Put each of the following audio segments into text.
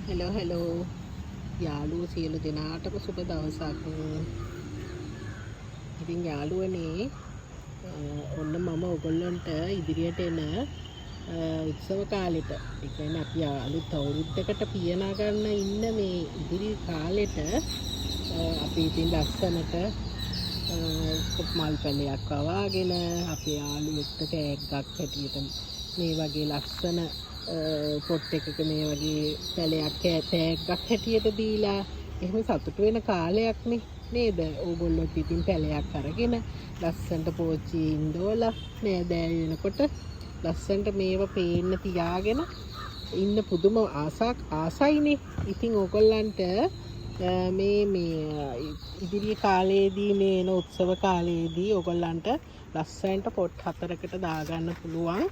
Hello යාළුවෝ සියලු දෙනාටම සුබ දවසක්. ඉතින් යාළුවනේ ඔන්න මම ඔයගොල්ලන්ට ඉදිරියට එන උත්සව කාලෙට ඒ කියන්නේ අපි අලුත් අවුරුද්දකට පියනා ගන්න ඉන්න මේ ඉදිරි කාලෙට අපි ඉතින් ලස්සනට මල් පැලයක් වවාගෙන අපේ යාළුවෙක්ට ටැග්ගක් හැටියට මේ වගේ ලස්සන පොට් එකක මේ වගේ පැලයක් ටැග්ගක් හැටියට දීලා එහෙම සතුටු වෙන කාලයක්නේ නේද? ඕගොල්ලෝ ඉතින් පැලයක් අරගෙන ලස්සනට පෝච්චියේ ඉඳෝලා නේද වෙනකොට ලස්සනට මේවා පේන්න තියාගෙන ඉන්න පුදුම ආසයිනේ. ඉතින් ඕගොල්ලන්ට මේ ඉදිරි කාලයේදී මේ එන උත්සව කාලයේදී ඕගොල්ලන්ට ලස්සනට පොට් 4කට දාගන්න පුළුවන්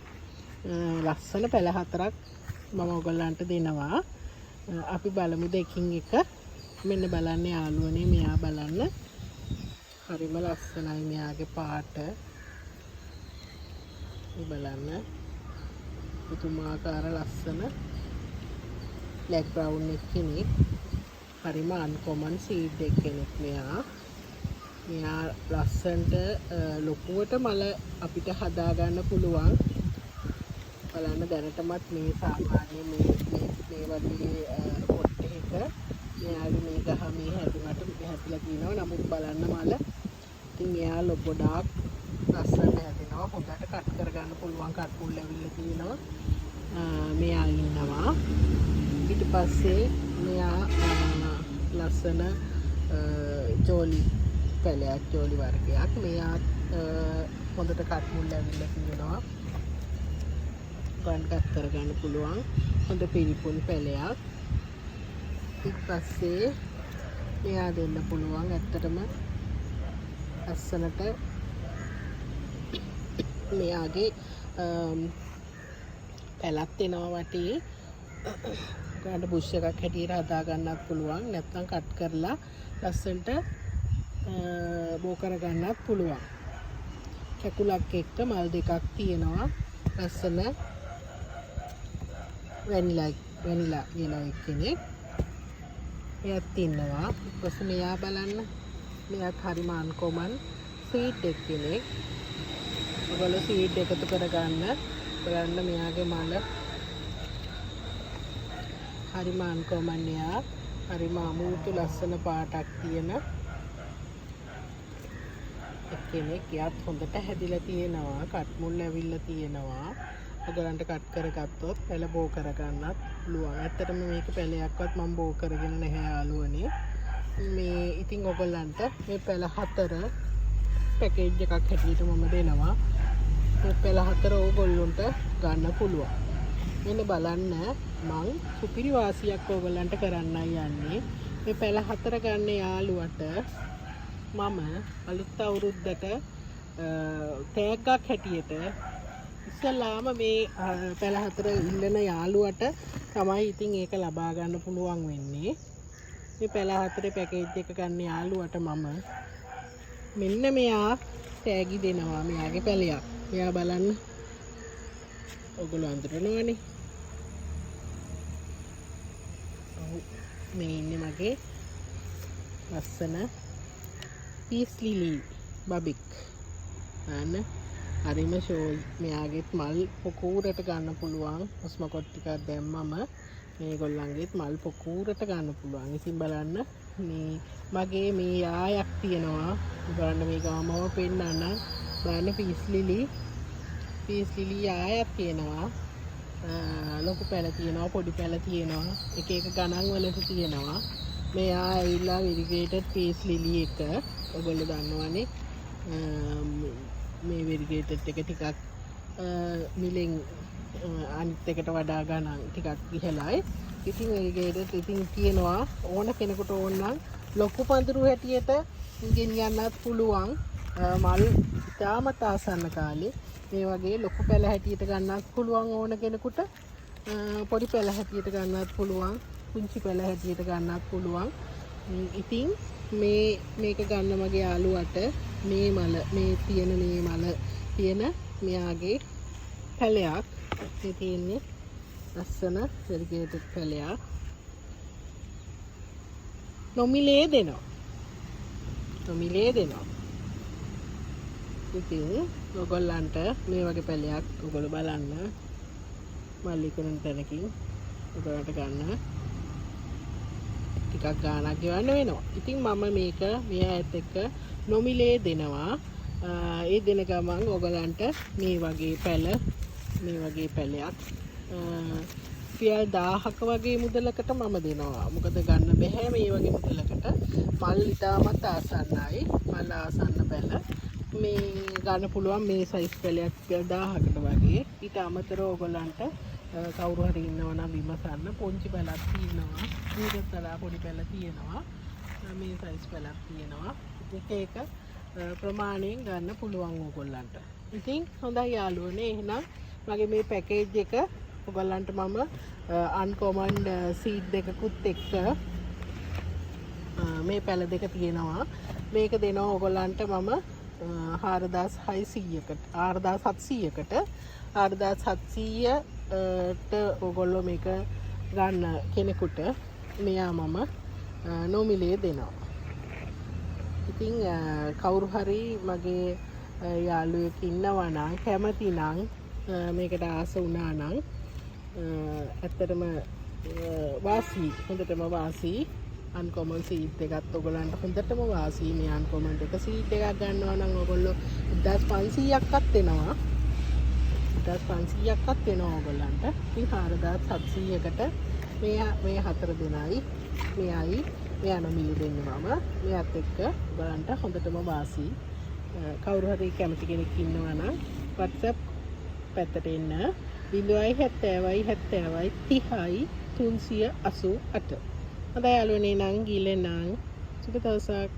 ලස්සන පැල 4ක් මම ඔයගොල්ලන්ට දෙනවා. අපි බලමු දෙකින් එක. මෙන්න බලන්න යාළුවනේ, මෙයා බලන්න. හරිම ලස්සනයි මෙයාගේ පාට. මේ බලන්න. පුදුමාකාර ලස්සන බ්ලැක් බ්‍රවුන් එක කෙනෙක්. හරිම අන්කොමන් සීඩ් එක කෙනෙක් මෙයා. මෙයා ලස්සනට ලොකුවට මල අපිට හදා ගන්න පුළුවන්. බලන්න දැනටමත් මේ සාමාන්‍ය මේ වගේ පොට් එකක මෙයාගේ මේ ගහ මේ හැදිලා තියෙනවා. නමුත් බලන්න මල ඉතින් එයා ගොඩාක් ලස්සනට හැදෙනවා. හොඳට කට් කරගන්න පුළුවන් කට් පුල් ඇවිල්ලා තියෙනවා. මෙයා ඉන්නවා. ඊට පස්සේ මෙයා ලස්සන ජෝලි පැලයක්, ජෝලි වර්ගයක්. මෙයා හොඳට කට් මුල් ඇවිල්ලා තියෙනවා. ගන්න කට් කරගන්න පුළුවන් හොඳ පිරිපුන් පැලයක්. ඊට පස්සේ මෙයා දෙන්න පුළුවන් ඇත්තටම ලස්සනට මෙයාගේ පැලක් එනවා වටේ. ගන්න බුෂ් එකක් හැටියට හදා ගන්නත් පුළුවන්. නැත්නම් කට් කරලා ලස්සනට බෝ කර ගන්නත් පුළුවන්. කැකුලක් එක්ක මල් දෙකක් තියෙනවා. ලස්සන වැනිලා කියලා කෙනෙක්. එයාත් ඉන්නවා. ඊපස්ස මෙයා බලන්න. මෙයාත් හරිම අන්කොමන් සීඩ් එක කෙනෙක්. ඔයගොල්ලෝ සීඩ් එකතු කරගන්න. බලන්න මෙයාගේ මල හරිම අන්කොමන්. එයා හරිම අමුතු ලස්සන පාටක් තියෙන කෙනෙක්. එයාත් හොඳට හැදිලා තියෙනවා. කට් මුල් ඇවිල්ලා තියෙනවා. ඔයගලන්ට කට් කරගත්තොත් පැල බෝ කරගන්නත් පුළුවන්. ඇත්තටම මේක පැලයක්වත් මම බෝ කරගෙන නැහැ යාළුවනේ. මේ ඉතින් ඔයගලන්ට මේ පැල 4 පැකේජ් එකක් හැටියට මම දෙනවා. මේ පැල 4 ඕගොල්ලොන්ට ගන්න පුළුවන්. මෙන්න බලන්න මං සුපිරි වාසියක් ඔයගලන්ට කරන්නයි යන්නේ. මේ පැල 4 ගන්න යාළුවට මම අලුත් අවුරුද්දට ටැග්ගක් හැටියට ඉස්සලාම මේ පැල 4 ඉල්ලන යාළුවට තමයි ඉතින් ඒක ලබා ගන්න පුළුවන් වෙන්නේ. මේ පැල 4 පැකේජ් එක ගන්න යාළුවට මම මෙන්න මෙයා ටැගි දෙනවා. මෙයාගේ පැලයක්. මෙයා බලන්න. ඔයගොල්ලෝ අඳුරනවනේ. මේ ඉන්නේ මගේ ලස්සන පීස් ලිලි බබික්. හරිම ෂෝල්. මෙයාගෙත් මල් පොකූරට ගන්න පුළුවන්. ඔස්ම කොට් ටිකක් දැම්මම මේගොල්ලන්ගෙත් මල් පොකූරට ගන්න පුළුවන්. ඉතින් බලන්න මේ මගේ මේ යායක් තියෙනවා. බලන්න මේ ගාමම පෙන්නන්න. බලන්න පීස් ලිලි යායක් තියෙනවා. ලොකු පැල තියෙනවා, පොඩි පැල තියෙනවා. එක එක ගණන් වලට තියෙනවා. මෙයා ඇවිල්ලා වෙරිගේටඩ් පීස් ලිලි එක. ඔයගොල්ලෝ දන්නවනේ. මේ වෙරිගේටඩ් එක ටිකක් මිලෙන් අනිත් එකට වඩා ගණන් ටිකක් ඉහළයි. ඉතින් වෙරිගේටඩ් ඉතින් තියෙනවා ඕන කෙනෙකුට ඕන නම් ලොකු පඳුරු හැටියට ගෙනියන්නත් පුළුවන්. මල් ඉතාමත් ආසන්න කාලේ මේ වගේ ලොකු පැල හැටියට ගන්නත් පුළුවන් ඕන කෙනෙකුට. පොඩි පැල හැටියට ගන්නත් පුළුවන්. පුංචි පැල හැටියට ගන්නත් පුළුවන්. ඉතින් මේක ගන්න මගේ යාළුවට මේ මල තියෙන මෙයාගේ පැලයක්. මේ තියෙන්නේ ලස්සන වෙරිගේටඩ් පැලයක්. නොමිලේ දෙනවා. නොමිලේ දෙනවා. ඉතින් ඔයගොල්ලන්ට මේ වගේ පැලයක් ඔයගොල්ලෝ බලන්න මල්ලි කරන තැනකින් ඔයගොල්ලන්ට ගන්න ටිකක් ගාණක් ගෙවන්න වෙනවා. ඉතින් මම මේක මේ ඇත් එක්ක නොමිලේ දෙනවා. ඒ දෙන ගමන් ඔයගොල්ලන්ට මේ වගේ පැලයක් රුපියල් 1000ක වගේ මුදලකට මම දෙනවා. මොකද ගන්න බෑ මේ වගේ මුදලකට. මල් ඉතාමත් ආසන්නයි. මල් ආසන්න පැල. මේ ගන්න පුළුවන් මේ සයිස් පැලයක් රුපියල් 1000කට වගේ. ඊට අමතරව ඔයගොල්ලන්ට කවුරු හරි ඉන්නවා නම් විමසන්න පොන්චි පැලක් තියෙනවා. දීර්ඝතලා පොඩි පැල තියෙනවා. මේ සයිස් පැලක් තියෙනවා. එක ප්‍රමාණයෙන් ගන්න පුළුවන් ඕගොල්ලන්ට. ඉතින් හොඳයි යාළුවනේ. එහෙනම් මගේ මේ පැකේජ් එක ඔයගොල්ලන්ට මම අන්කොමන් සීඩ් දෙකකුත් එක්ක මේ පැල දෙක තියෙනවා. මේක දෙනවා ඔයගොල්ලන්ට මම 4700කට 4700ට ඔයගොල්ලෝ මේක ගන්න කෙනෙකුට මෙයා මම නොමිලේ දෙනවා. ඉතින් කවුරු හරි මගේ යාළුවෙක් ඉන්නවා නම් කැමති නම් මේකට ආස වුණා නම් ඇත්තටම වාසි හොඳටම වාසි අන්කොමන් සීඩ් එකත් ඔයගොල්ලන්ට හොඳටම වාසි. මේ අන්කොමන් එක සීඩ් එකක් ගන්නවා නම් ඔයගොල්ලෝ 1500ක්වත් දෙනවා. 1500ක්වත් දෙනවා ඔයගොල්ලන්ට. ඉතින් 4700කට මේ හතර දෙනයි මෙයයි මෙයා නොමිලේ දෙන්නේ මම. මෙයාත් එක්ක ඔයගොල්ලන්ට හොඳටම වාසි. කවුරු හරි කැමති කෙනෙක් ඉන්නවා නම් WhatsApp පැත්තට එන්න 070 70 30 388. හොඳයි යාළුවනේ නම් ගිලෙන් නම් සුබ දවසක්.